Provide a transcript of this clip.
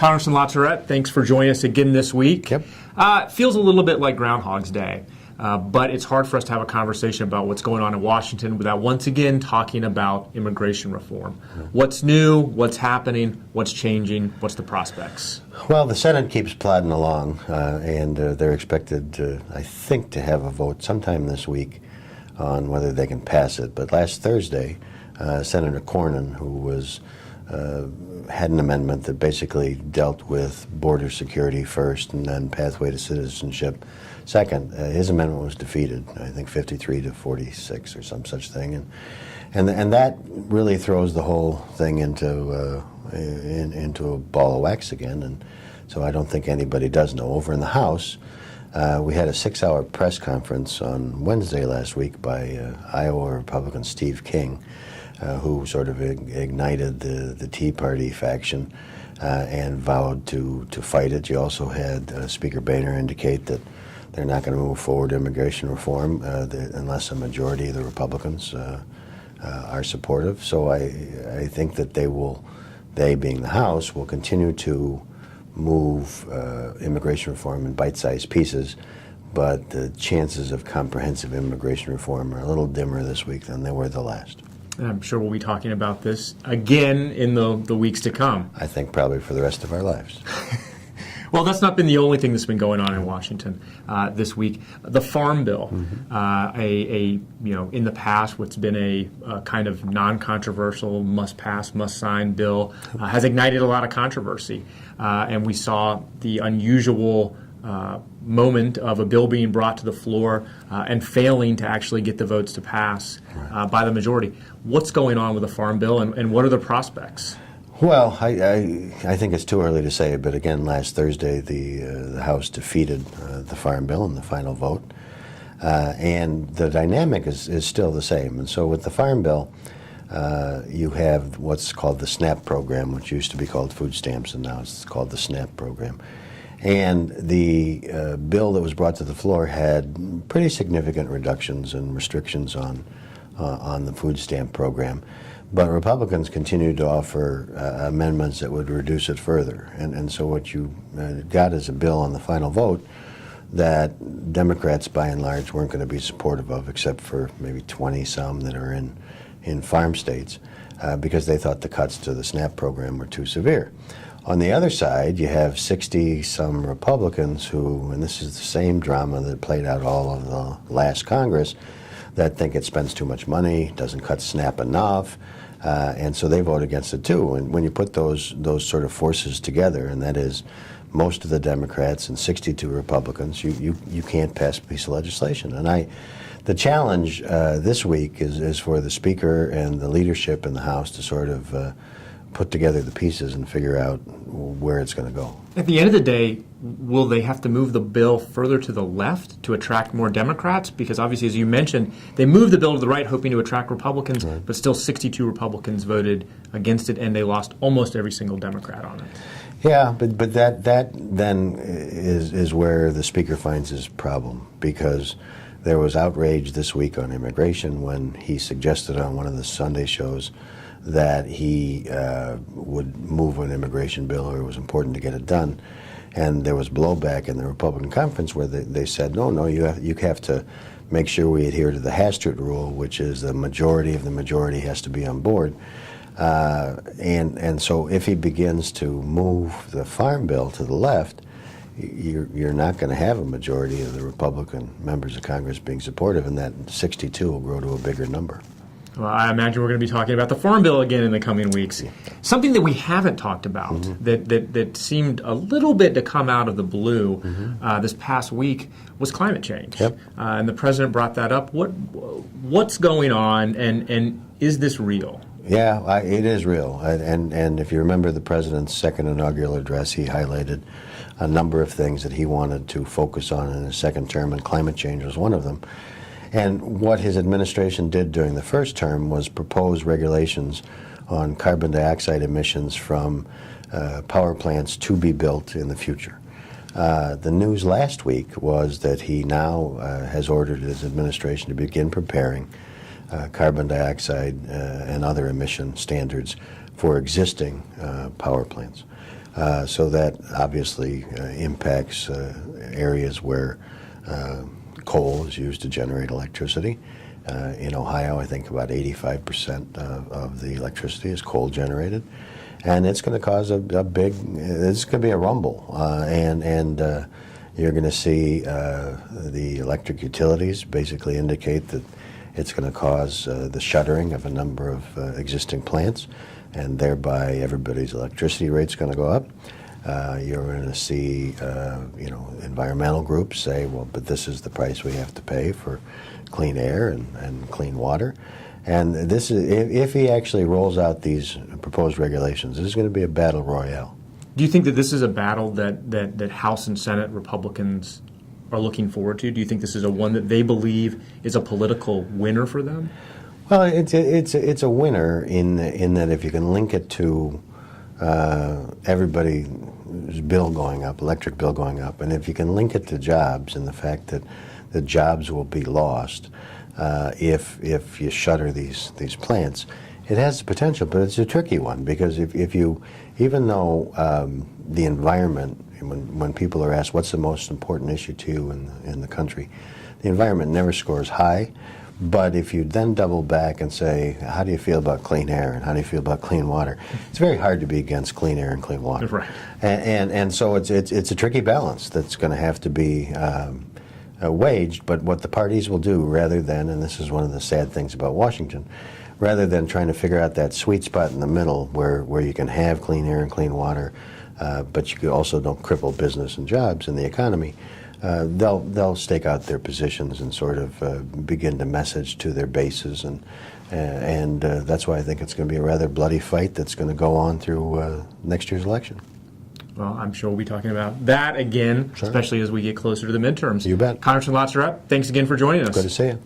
Congressman LaTourette, thanks for joining us again this week. Yep. It feels a little bit like Groundhog's Day, but it's hard for us to have a conversation about what's going on in Washington without once again talking about immigration reform. What's new, what's happening, what's changing, what's the prospects? Well, the Senate keeps plodding along, and they're expected, I think, to have a vote sometime this week on whether they can pass it. But last Thursday, Senator Cornyn, who had an amendment that basically dealt with border security first and then pathway to citizenship second, his amendment was defeated, I think 53 to 46 or some such thing. And that really throws the whole thing into a ball of wax again. And so I don't think anybody does know. Over in the House, we had a 6-hour press conference on Wednesday last week by Iowa Republican Steve King, who sort of ignited the Tea Party faction and vowed to fight it. You also had Speaker Boehner indicate that they're not going to move forward immigration reform unless a majority of the Republicans are supportive. So I think that they being the House, will continue to move immigration reform in bite-sized pieces, but the chances of comprehensive immigration reform are a little dimmer this week than they were the last. And I'm sure we'll be talking about this again in the weeks to come. I think probably for the rest of our lives. Well, that's not been the only thing that's been going on in Washington this week. The Farm Bill, in the past, what's been a kind of non-controversial, must-pass, must-sign bill, has ignited a lot of controversy. And we saw the unusual moment of a bill being brought to the floor and failing to actually get the votes to pass by the majority. What's going on with the Farm Bill, and what are the prospects? Well, I think it's too early to say, but again, last Thursday the House defeated the Farm Bill in the final vote, and the dynamic is still the same. And so with the Farm Bill, you have what's called the SNAP program, which used to be called food stamps, and now it's called the SNAP program. And the bill that was brought to the floor had pretty significant reductions and restrictions on the food stamp program. But Republicans continued to offer amendments that would reduce it further. And so what you got is a bill on the final vote that Democrats, by and large, weren't going to be supportive of, except for maybe 20-some that are in farm states, because they thought the cuts to the SNAP program were too severe. On the other side, you have 60-some Republicans who, and this is the same drama that played out all of the last Congress, that think it spends too much money, doesn't cut SNAP enough, and so they vote against it too. And when you put those sort of forces together, and that is most of the Democrats and 62 Republicans, you can't pass a piece of legislation. And the challenge this week is for the Speaker and the leadership in the House to sort of put together the pieces and figure out where it's going to go. At the end of the day, will they have to move the bill further to the left to attract more Democrats? Because obviously, as you mentioned, they moved the bill to the right hoping to attract Republicans, right, but still 62 Republicans voted against it, and they lost almost every single Democrat on it. Yeah, but that then is where the Speaker finds his problem, because there was outrage this week on immigration when he suggested on one of the Sunday shows that he would move an immigration bill, or it was important to get it done. And there was blowback in the Republican conference where they said, no, you have to make sure we adhere to the Hastert rule, which is the majority of the majority has to be on board. And so if he begins to move the Farm Bill to the left, you're not going to have a majority of the Republican members of Congress being supportive, and that 62 will grow to a bigger number. Well, I imagine we're going to be talking about the Farm Bill again in the coming weeks. Something that we haven't talked about that seemed a little bit to come out of the blue this past week was climate change. Yep. And the president brought that up. What's going on, and is this real? Yeah, it is real. And if you remember the president's second inaugural address, he highlighted a number of things that he wanted to focus on in his second term, and climate change was one of them. And what his administration did during the first term was propose regulations on carbon dioxide emissions from power plants to be built in the future. The news last week was that he now has ordered his administration to begin preparing carbon dioxide and other emission standards for existing power plants. So that obviously impacts areas where coal is used to generate electricity. In Ohio, I think about 85% of the electricity is coal generated. And it's going to cause a big, it's going to be a rumble. And you're going to see the electric utilities basically indicate that it's going to cause the shuttering of a number of existing plants, and thereby everybody's electricity rate's going to go up. You're going to see, environmental groups say, well, but this is the price we have to pay for clean air and clean water. And this is, if he actually rolls out these proposed regulations, this is going to be a battle royale. Do you think that this is a battle that House and Senate Republicans are looking forward to? Do you think this is a one that they believe is a political winner for them? Well, it's a winner in that if you can link it to everybody's bill going up, electric bill going up, and if you can link it to jobs and the fact that the jobs will be lost if you shutter these plants, it has the potential, but it's a tricky one because if you, even though the environment, when people are asked what's the most important issue to you in the country, the environment never scores high. But if you then double back and say, how do you feel about clean air and how do you feel about clean water? It's very hard to be against clean air and clean water. Right. And so it's a tricky balance that's going to have to be waged. But what the parties will do rather than, and this is one of the sad things about Washington, rather than trying to figure out that sweet spot in the middle where you can have clean air and clean water, but you also don't cripple business and jobs and the economy, they'll stake out their positions and sort of begin to message to their bases, and that's why I think it's going to be a rather bloody fight that's going to go on through next year's election. Well, I'm sure we'll be talking about that again, Sure. especially as we get closer to the midterms. You bet. Congressman Lotzer, thanks again for joining us. Good to see you.